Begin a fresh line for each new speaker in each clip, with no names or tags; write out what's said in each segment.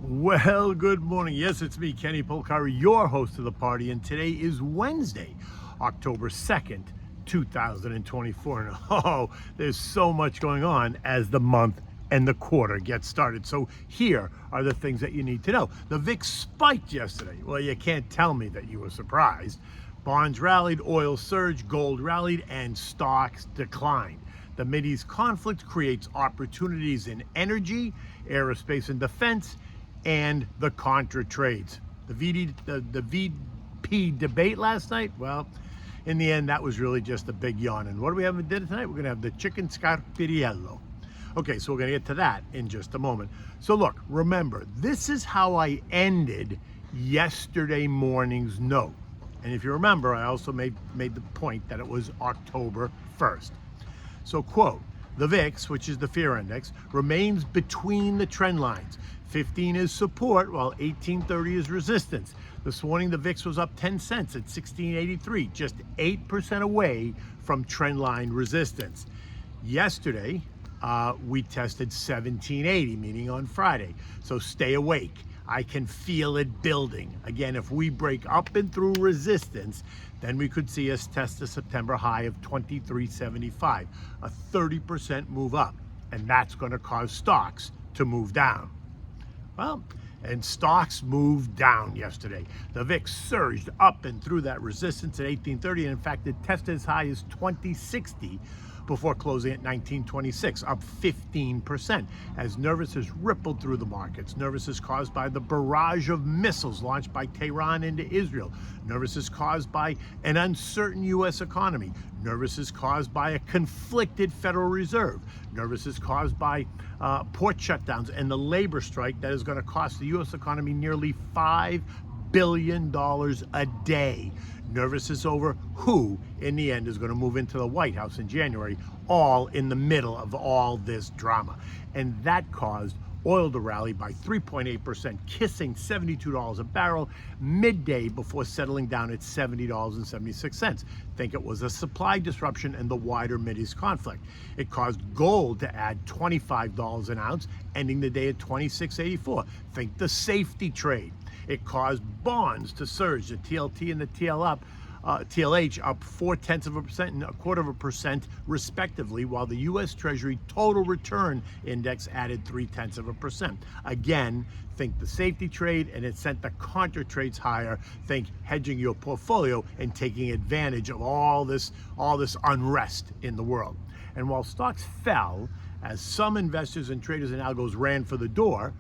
Well, good morning. Yes, it's me, Kenny Polcari, your host of the party, and today is Wednesday, October 2nd, 2024. And there's so much going on as the month and the quarter gets started. So here are the things that you need to know. The VIX spiked yesterday. Well, you can't tell me that you were surprised. Bonds rallied, oil surged, gold rallied, and stocks declined. The Mideast conflict creates opportunities in energy, aerospace and defense, and the contra trades. The VP debate last night, well, in the end, that was really just a big yawn. And what do we have for dinner tonight? We're going to have the chicken scarpiriello. Okay, so we're going to get to that in just a moment. So look, remember, this is how I ended yesterday morning's note. And if you remember, I also made the point that it was October 1st. So quote, the VIX, which is the fear index, remains between the trend lines. 15 is support, while 1830 is resistance. This morning, the VIX was up 10 cents at 1683, just 8% away from trendline resistance. Yesterday, we tested 1780, meaning on Friday. So stay awake. I can feel it building. Again, if we break up and through resistance, then we could see us test a September high of 2375, a 30% move up, and that's going to cause stocks to move down. Well, and stocks moved down yesterday. The VIX surged up and through that resistance at 1830, and in fact, it tested as high as 2060 before closing at 1926, up 15%, as nervousness rippled through the markets. Nervousness caused by the barrage of missiles launched by Tehran into Israel. Nervousness caused by an uncertain U.S. economy. Nervousness caused by a conflicted Federal Reserve. Nervousness caused by port shutdowns and the labor strike that is going to cost the U.S. economy nearly $5 billion a day. Nervousness over who, in the end, is going to move into the White House in January, all in the middle of all this drama. And that caused oil to rally by 3.8%, kissing $72 a barrel midday before settling down at $70.76. Think it was a supply disruption and the wider Mideast conflict. It caused gold to add $25 an ounce, ending the day at $26.84. Think the safety trade. It caused bonds to surge, the TLT and the TLH up 0.4% and 0.25% respectively, while the U.S. Treasury total return index added 0.3%. Again, think the safety trade, and it sent the contra trades higher. Think hedging your portfolio and taking advantage of all this unrest in the world. And while stocks fell, as some investors and traders and algos ran for the door,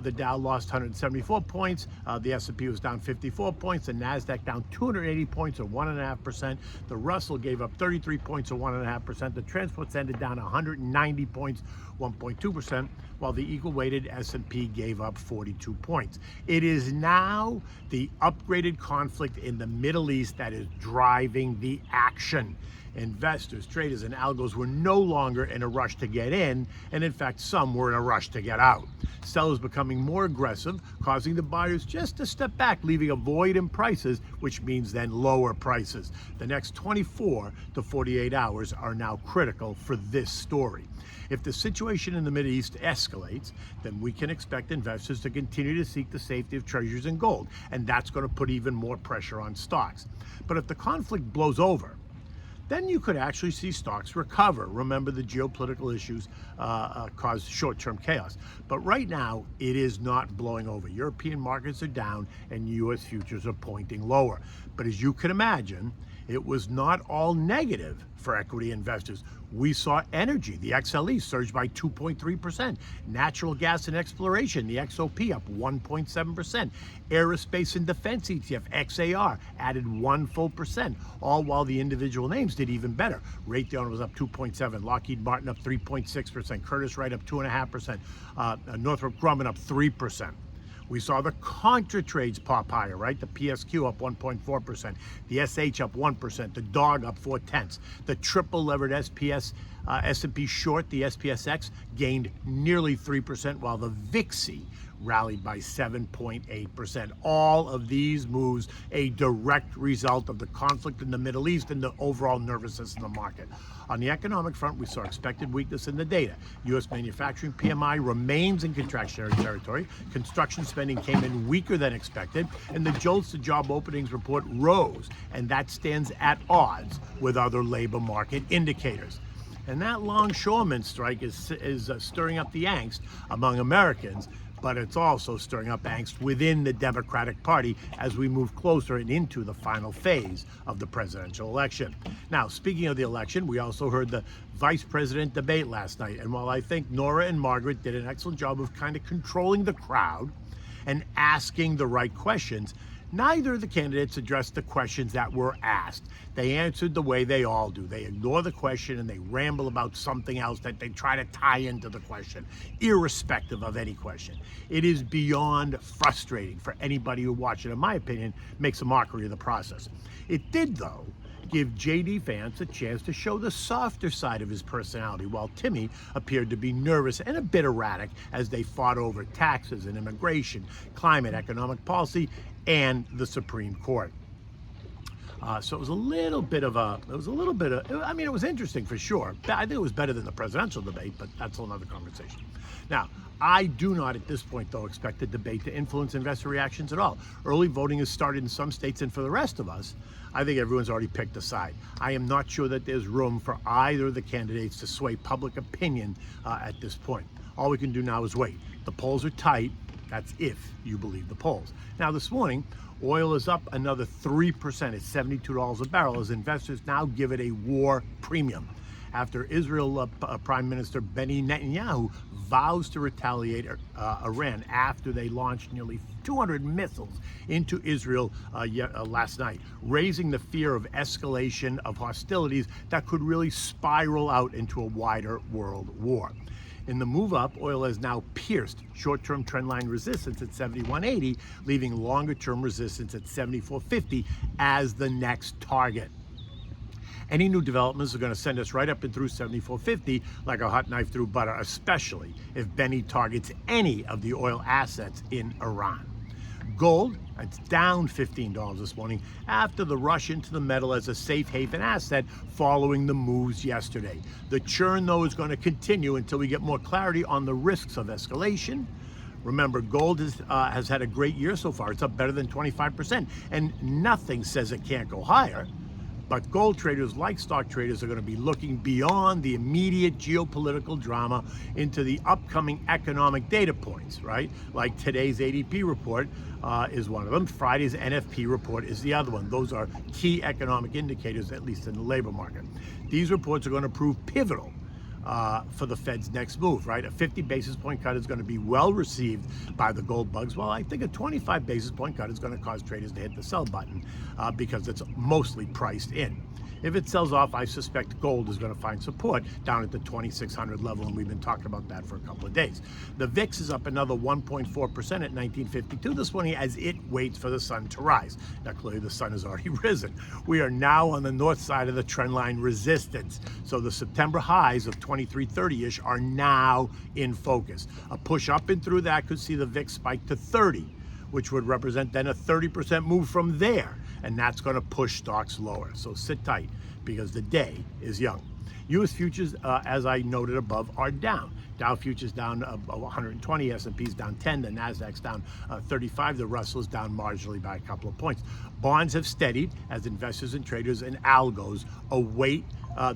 the Dow lost 174 points, the S&P was down 54 points, the NASDAQ down 280 points or 1.5%, the Russell gave up 33 points or 1.5%, the transports ended down 190 points, 1.2%, while the equal-weighted S&P gave up 42 points. It is now the upgraded conflict in the Middle East that is driving the action. Investors, traders, and algos were no longer in a rush to get in, and in fact, some were in a rush to get out. Sellers becoming more aggressive, causing the buyers just to step back, leaving a void in prices, which means then lower prices. The next 24 to 48 hours are now critical for this story. If the situation in the Mideast escalates, then we can expect investors to continue to seek the safety of treasuries and gold, and that's going to put even more pressure on stocks. But if the conflict blows over, then you could actually see stocks recover. Remember, the geopolitical issues caused short-term chaos. But right now, it is not blowing over. European markets are down and U.S. futures are pointing lower. But as you can imagine, it was not all negative for equity investors. We saw energy, the XLE, surged by 2.3%. Natural gas and exploration, the XOP, up 1.7%. Aerospace and defense ETF, XAR, added 1 full percent, all while the individual names did even better. Raytheon was up 2.7%, Lockheed Martin up 3.6%, Curtiss-Wright up 2.5%, Northrop Grumman up 3%. We saw the contra trades pop higher, right? The PSQ up 1.4%, the SH up 1%, the DOG up 0.4. The triple levered S&P short, the SPSX, gained nearly 3%, while the VIXI rallied by 7.8%. All of these moves a direct result of the conflict in the Middle East and the overall nervousness in the market. On the economic front, we saw expected weakness in the data. U.S. manufacturing PMI remains in contractionary territory. Construction spending came in weaker than expected, and the JOLTS to job openings report rose, and that stands at odds with other labor market indicators. And that longshoremen strike is stirring up the angst among Americans, but it's also stirring up angst within the Democratic Party as we move closer and into the final phase of the presidential election. Now, speaking of the election, we also heard the vice president debate last night. And while I think Nora and Margaret did an excellent job of kind of controlling the crowd and asking the right questions, neither of the candidates addressed the questions that were asked. They answered the way they all do. They ignore the question and they ramble about something else that they try to tie into the question, irrespective of any question. It is beyond frustrating for anybody who watched it, in my opinion, makes a mockery of the process. It did, though, give JD Vance a chance to show the softer side of his personality, while Timmy appeared to be nervous and a bit erratic as they fought over taxes and immigration, climate, economic policy, and the Supreme Court. So it was a little bit of, I mean, it was interesting for sure. I think it was better than the presidential debate, but that's another conversation. Now, I do not at this point, though, expect the debate to influence investor reactions at all. Early voting has started in some states, and for the rest of us, I think everyone's already picked a side. I am not sure that there's room for either of the candidates to sway public opinion at this point. All we can do now is wait. The polls are tight. That's if you believe the polls. Now, this morning, oil is up another 3% at $72 a barrel as investors now give it a war premium after Israel Prime Minister Benny Netanyahu vows to retaliate Iran after they launched nearly 200 missiles into Israel last night, raising the fear of escalation of hostilities that could really spiral out into a wider world war. In the move up, oil has now pierced short-term trendline resistance at 71.80, leaving longer-term resistance at 74.50 as the next target. Any new developments are going to send us right up and through 74.50 like a hot knife through butter, especially if Benny targets any of the oil assets in Iran. Gold, it's down $15 this morning after the rush into the metal as a safe haven asset following the moves yesterday. The churn, though, is going to continue until we get more clarity on the risks of escalation. Remember, gold has had a great year so far. It's up better than 25%, and nothing says it can't go higher. But gold traders, like stock traders, are going to be looking beyond the immediate geopolitical drama into the upcoming economic data points, right? Like today's ADP report is one of them. Friday's NFP report is the other one. Those are key economic indicators, at least in the labor market. These reports are going to prove pivotal for the Fed's next move, right? A 50 basis point cut is going to be well received by the gold bugs, while I think a 25 basis point cut is going to cause traders to hit the sell button because it's mostly priced in. If it sells off, I suspect gold is going to find support down at the 2,600 level, and we've been talking about that for a couple of days. The VIX is up another 1.4% at 1952 this morning as it waits for the sun to rise. Now, clearly the sun has already risen. We are now on the north side of the trendline resistance, so the September highs of 2330-ish are now in focus. A push up and through that could see the VIX spike to 30, which would represent then a 30% move from there. And that's going to push stocks lower. So sit tight because the day is young. U.S. futures, as I noted above, are down. Dow futures down 120, S&P's down 10, the Nasdaq's down 35, the Russell is down marginally by a couple of points. Bonds have steadied as investors and traders and algos await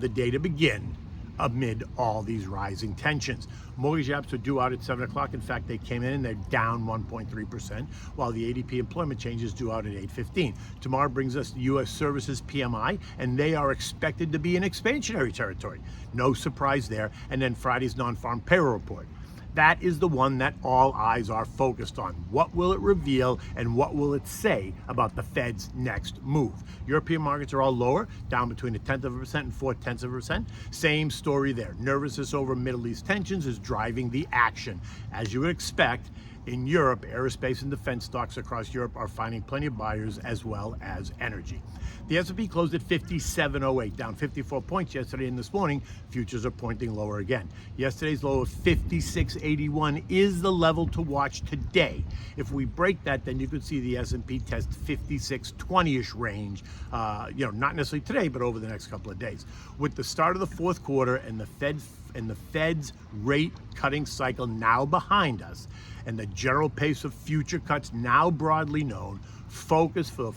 the day to begin amid all these rising tensions. Mortgage apps are due out at 7 o'clock. In fact, they came in and they're down 1.3%, while the ADP employment change is due out at 8:15. Tomorrow brings us the U.S. Services PMI, and they are expected to be in expansionary territory. No surprise there. And then Friday's non-farm payroll report. That is the one that all eyes are focused on. What will it reveal and what will it say about the Fed's next move? European markets are all lower, down between 0.1% and 0.4%. Same story there. Nervousness over Middle East tensions is driving the action. As you would expect, In Europe, aerospace and defense stocks across Europe are finding plenty of buyers, as well as energy. The S&P closed at 5708, down 54 points yesterday and this morning. Futures are pointing lower again. Yesterday's low of 5681 is the level to watch today. If we break that, then you could see the S&P test 5620-ish range, not necessarily today, but over the next couple of days. With the start of the fourth quarter and the Fed's rate cutting cycle now behind us, and the general pace of future cuts now broadly known, focus for the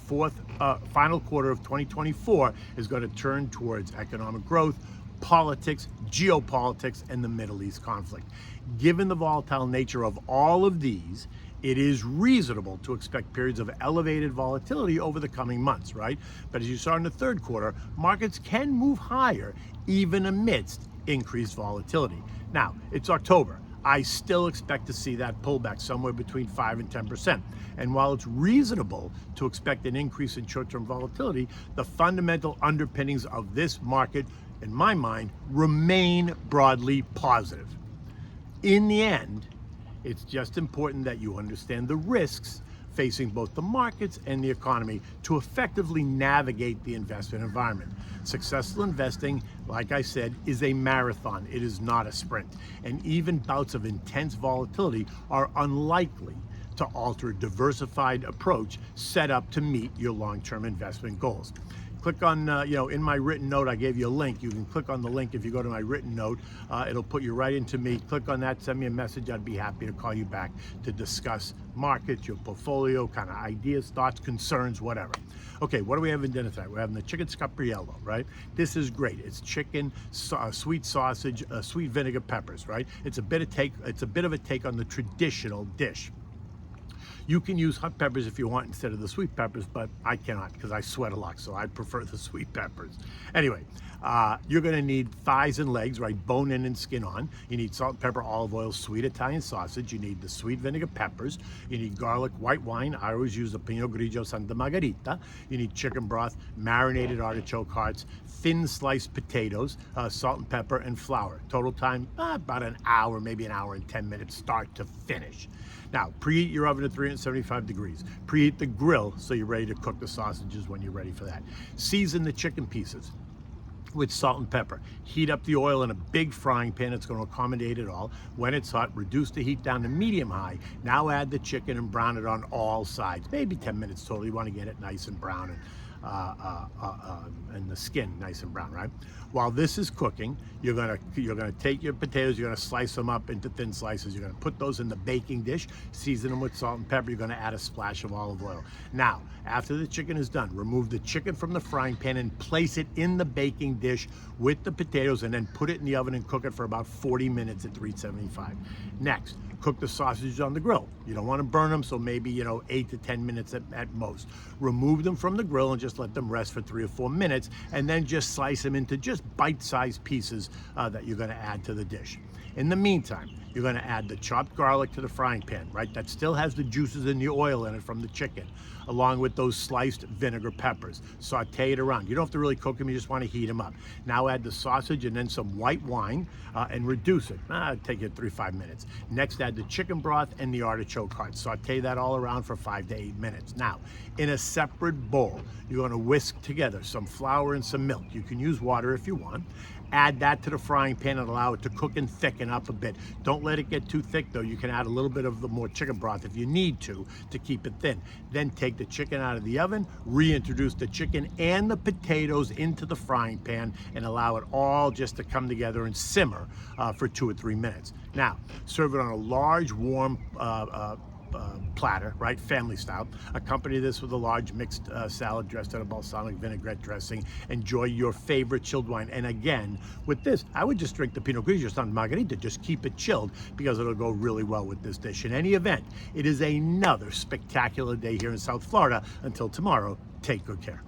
final quarter of 2024 is going to turn towards economic growth, politics, geopolitics, and the Middle East conflict. Given the volatile nature of all of these, it is reasonable to expect periods of elevated volatility over the coming months, right? But as you saw in the third quarter, markets can move higher even amidst increased volatility. Now, it's October. I still expect to see that pullback somewhere between 5 and 10%. And while it's reasonable to expect an increase in short-term volatility, the fundamental underpinnings of this market, in my mind, remain broadly positive. In the end, it's just important that you understand the risks facing both the markets and the economy to effectively navigate the investment environment. Successful investing, like I said, is a marathon. It is not a sprint. And even bouts of intense volatility are unlikely to alter a diversified approach set up to meet your long-term investment goals. Click on, in my written note, I gave you a link. You can click on the link if you go to my written note. It'll put you right into me. Click on that, send me a message. I'd be happy to call you back to discuss markets, your portfolio, kind of ideas, thoughts, concerns, whatever. Okay, what do we have in dinner tonight? We're having the chicken scapriello, right? This is great. It's chicken, sweet sausage, sweet vinegar peppers, right? It's a bit of a take on the traditional dish. You can use hot peppers if you want instead of the sweet peppers, but I cannot because I sweat a lot, so I prefer the sweet peppers. Anyway, you're going to need thighs and legs, right, bone in and skin on. You need salt, pepper, olive oil, sweet Italian sausage. You need the sweet vinegar peppers. You need garlic, white wine. I always use the Pinot Grigio Santa Margherita. You need chicken broth, marinated artichoke hearts, thin sliced potatoes, salt and pepper, and flour. Total time, about an hour, maybe an hour and 10 minutes, start to finish. Now, preheat your oven at 375 degrees. Preheat the grill so you're ready to cook the sausages when you're ready for that. Season the chicken pieces with salt and pepper. Heat up the oil in a big frying pan. It's going to accommodate it all. When it's hot, reduce the heat down to medium-high. Now add the chicken and brown it on all sides. Maybe 10 minutes total. You want to get it nice and brown and the skin nice and brown, right? While this is cooking, you're gonna take your potatoes, you're gonna slice them up into thin slices. You're gonna put those in the baking dish, season them with salt and pepper. You're gonna add a splash of olive oil. Now, after the chicken is done, remove the chicken from the frying pan and place it in the baking dish with the potatoes, and then put it in the oven and cook it for about 40 minutes at 375. Next, cook the sausages on the grill. You don't want to burn them, so maybe 8 to 10 minutes at most. Remove them from the grill and just let them rest for 3 or 4 minutes, and then just slice them into just bite-sized pieces that you're going to add to the dish. In the meantime, you're going to add the chopped garlic to the frying pan, right? That still has the juices and the oil in it from the chicken, along with those sliced vinegar peppers. Saute it around. You don't have to really cook them, you just want to heat them up. Now add the sausage and then some white wine and reduce it. It'll take you 3-5 minutes. Next, add the chicken broth and the artichoke hearts. Saute that all around for 5 to 8 minutes. Now, in a separate bowl, you're going to whisk together some flour and some milk. You can use water if you want. Add that to the frying pan and allow it to cook and thicken up a bit. Don't let it get too thick though. You can add a little bit of the more chicken broth if you need to keep it thin. Then take the chicken out of the oven, reintroduce the chicken and the potatoes into the frying pan, and allow it all just to come together and simmer for 2 or 3 minutes. Now, serve it on a large, warm platter, right, family style. Accompany this with a large mixed salad dressed in a balsamic vinaigrette dressing. Enjoy your favorite chilled wine. And again, with this, I would just drink the Pinot Grigio Santa Margherita. Just keep it chilled because it'll go really well with this dish. In any event, it is another spectacular day here in South Florida. Until tomorrow, take good care.